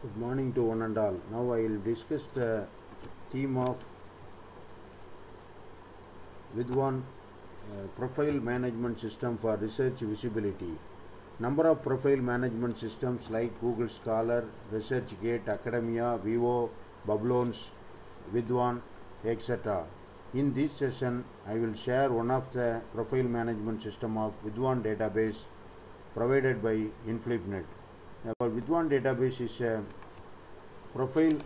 Good morning to one and all. Now I will discuss the theme of Vidwan profile management system for research visibility. Number of profile management systems like Google Scholar, ResearchGate, Academia, Vivo, Babylons, Vidwan, etc. In this session, I will share one of the profile management system of Vidwan database provided by InflipNet. Our Vidwan database is a profile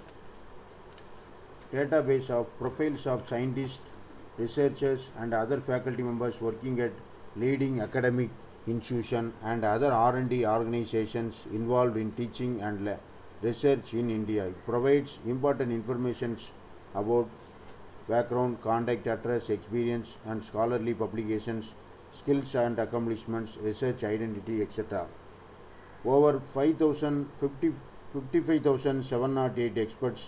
database of profiles of scientists, researchers, and other faculty members working at leading academic institutions and other R&D organizations involved in teaching and research in India. It provides important information about background, contact address, experience, and scholarly publications, skills and accomplishments, research identity, etc. Over 55,708 experts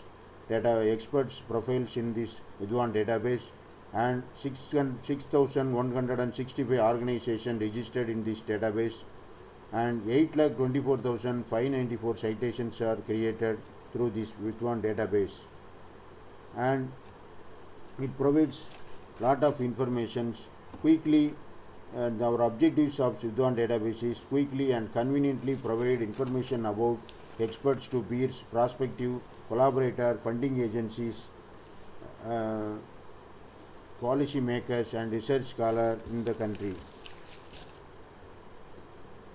profiles in this Vidwan database and 6,165 organizations registered in this database, and 8,24,594 citations are created through this Vidwan database, and it provides lot of information quickly. And our objectives of Vidwan database is quickly and conveniently provide information about experts to peers, prospective collaborator, funding agencies, uh, policy makers, and research scholars in the country.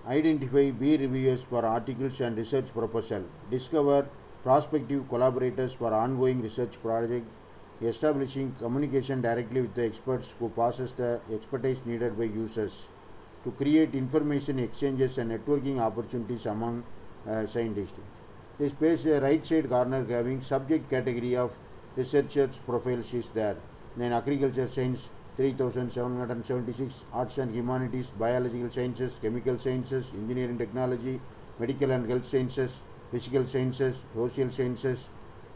Identify peer reviewers for articles and research proposal. Discover prospective collaborators for ongoing research project. Establishing communication directly with the experts who possess the expertise needed by users. To create information exchanges and networking opportunities among scientists. This page right side corner having subject category of researchers profiles is there. Then agriculture science 3776, arts and humanities, biological sciences, chemical sciences, engineering technology, medical and health sciences, physical sciences, social sciences,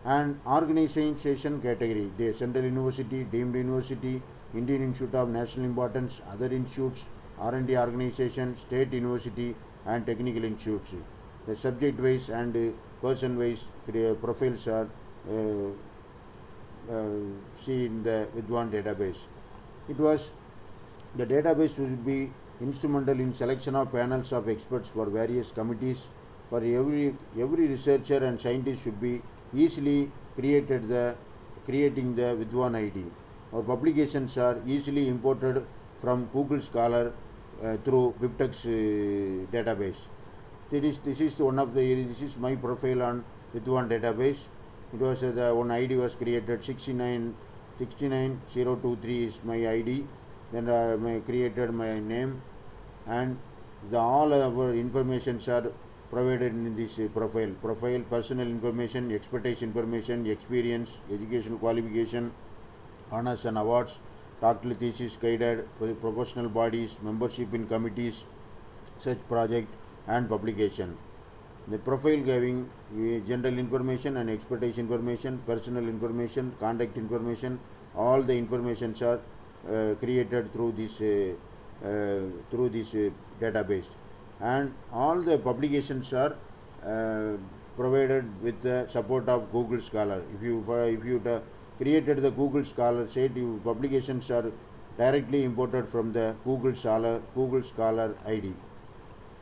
and organization category. The Central University, Deemed University, Indian Institute of National Importance, other institutes, R&D organization, state university, and technical institutes. The subject wise and person wise profiles are seen in the Vidwan database. The database would be instrumental in selection of panels of experts for various committees. For every researcher and scientist should be easily creating the Vidwan ID. Our publications are easily imported from Google Scholar through BibTeX database. This is my profile on Vidwan database. It was the one ID was created 69023 is my ID. Then I created my name, and all our informations are provided in this profile, personal information, expertise information, experience, educational qualification, honors and awards, doctoral thesis guided, professional bodies, membership in committees, such project, and publication. The profile giving general information and expertise information, personal information, contact information, all the informations are created through this database, and all the publications are provided with the support of Google Scholar. If you created the Google Scholar site, your publications are directly imported from the Google Scholar ID.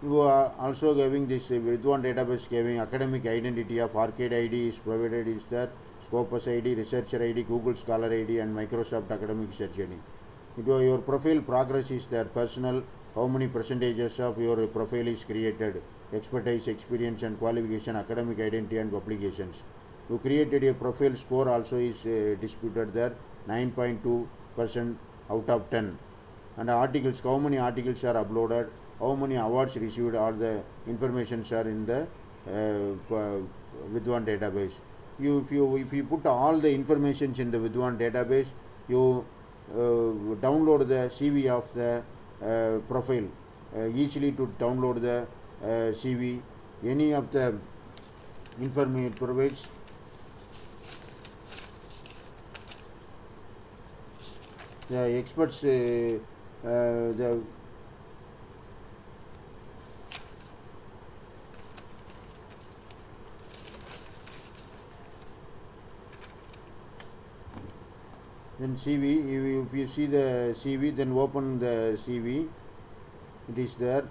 You are also giving this Vidwan database giving academic identity of Arcade ID is provided is there, Scopus ID, Researcher ID, Google Scholar ID, and Microsoft Academic Research ID. Your profile progress is there, personal, how many percentages of your profile is created, expertise, experience, and qualification, academic identity, and publications. You created a profile score also is disputed there, 9.2% out of 10. And articles, how many articles are uploaded, how many awards received, all the informations are in the Vidwan database. If you put all the informations in the Vidwan database, you download the CV of the profile, easily to download the CV, any of the information it provides. The experts, the Then CV, if you see the CV, then open the CV. It is there.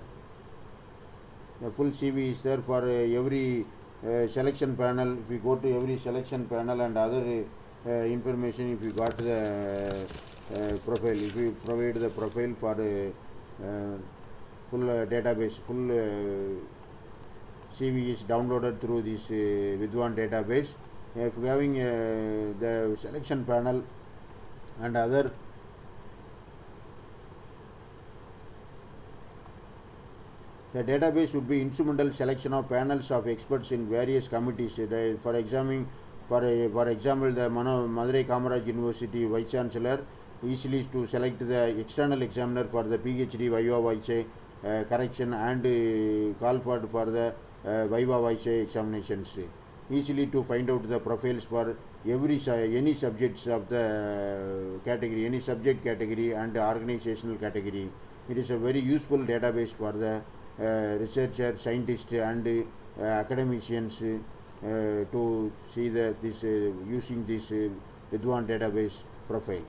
The full CV is there for every selection panel. If you go to every selection panel and other information, if you got the profile, if you provide the profile for full database, full CV is downloaded through this Vidwan database. If you having the selection panel and other the database would be instrumental selection of panels of experts in various committees. For example, the Madurai Kamaraj University Vice Chancellor easily to select the external examiner for the PhD Viva Vice correction and call for the Viva Vice examinations. Easily to find out the profiles for any subjects of the category, any subject category and organizational category. It is a very useful database for the researcher, scientists and academicians to see using this Vidwan database profile.